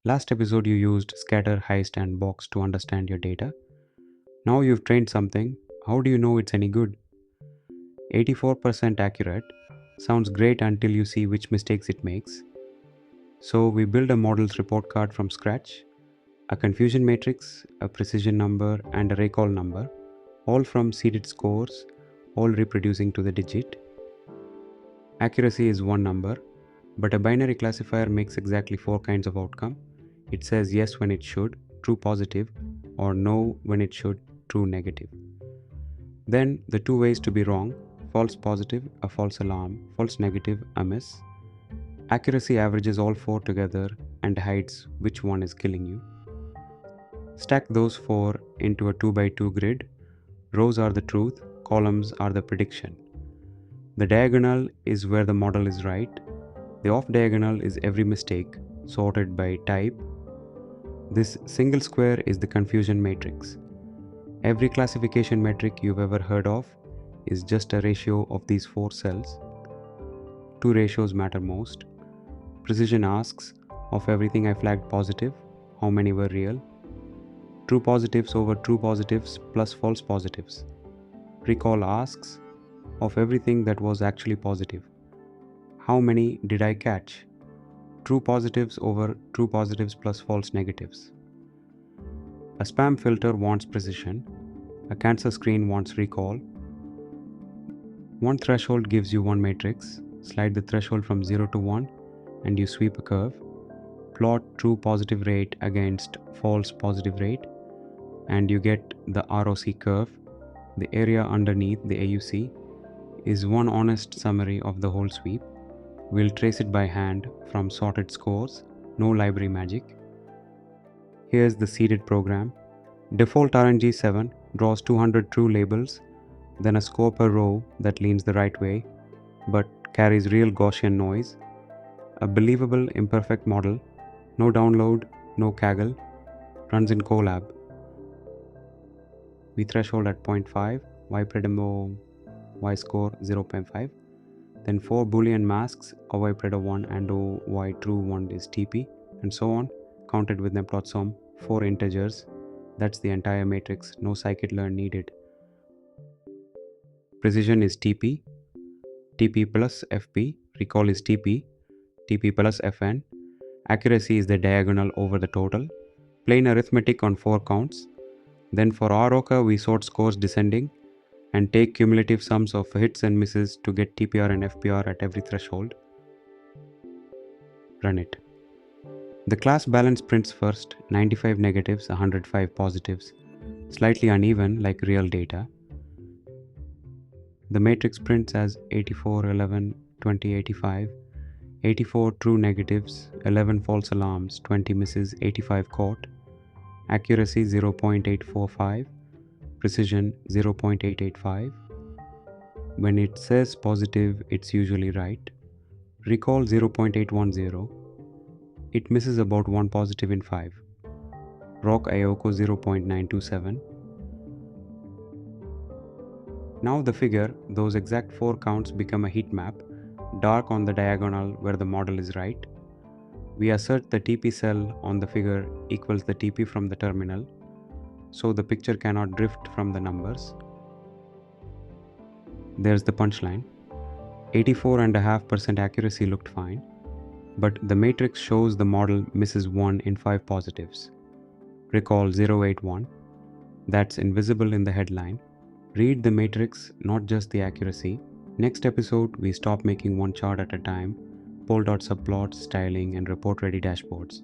Last episode you used scatter, heist and box to understand your data. Now you've trained something. How do you know it's any good? 84% accurate sounds great until you see which mistakes it makes. So we build a model's report card from scratch, a confusion matrix, a precision number and a recall number, all from seeded scores, all reproducing to the digit. Accuracy is one number, but a binary classifier makes exactly 4 kinds of outcome. It says yes when it should, true positive, or no when it should, true negative. Then the 2 ways to be wrong: false positive, a false alarm; false negative, a miss. Accuracy averages all 4 together and hides which one is killing you. Stack those 4 into a 2 by 2 grid. Rows are the truth, columns are the prediction. The diagonal is where the model is right. The off diagonal is every mistake, sorted by type. This single square is the confusion matrix. Every classification metric you've ever heard of is just a ratio of these 4 cells. 2 ratios matter most. Precision asks, of everything I flagged positive, how many were real? True positives over true positives plus false positives. Recall asks, of everything that was actually positive, how many did I catch? True positives over true positives plus false negatives. A spam filter wants precision. A cancer screen wants recall. One threshold gives you one matrix. Slide the threshold from 0 to 1 and you sweep a curve. Plot true positive rate against false positive rate and you get the ROC curve. The area underneath the AUC is one honest summary of the whole sweep. We'll trace it by hand from sorted scores, no library magic. Here's the seeded program. Default RNG7 draws 200 true labels, then a score per row that leans the right way, but carries real Gaussian noise. A believable imperfect model, no download, no Kaggle, runs in Colab. We threshold at 0.5, ypredo y-score 0.5. Then 4 Boolean masks, OYPredo 1 and OYTrue1 is TP, and so on, counted with Matplotlib, 4 integers. That's the entire matrix, no Scikit-learn needed. Precision is TP, TP plus FP, recall is TP, TP plus FN. Accuracy is the diagonal over the total. Plain arithmetic on 4 counts. Then for ROC we sort scores descending and take cumulative sums of hits and misses to get TPR and FPR at every threshold. Run it. The class balance prints first, 95 negatives, 105 positives, slightly uneven like real data. The matrix prints as 84, 11, 20, 85, 84 true negatives, 11 false alarms, 20 misses, 85 caught. Accuracy 0.845, precision 0.885. When it says positive, it's usually right. Recall 0.810. It misses about 1 positive in 5. ROC IOCO 0.927. Now the figure, those exact 4 counts become a heat map, dark on the diagonal where the model is right. We assert the TP cell on the figure equals the TP from the terminal, so the picture cannot drift from the numbers. There's the punchline. 84.5% accuracy looked fine, but the matrix shows the model misses 1 in 5 positives. Recall 081. That's invisible in the headline. Read the matrix, not just the accuracy. Next episode, we stop making one chart at a time, pole.subplots, styling, and report-ready dashboards.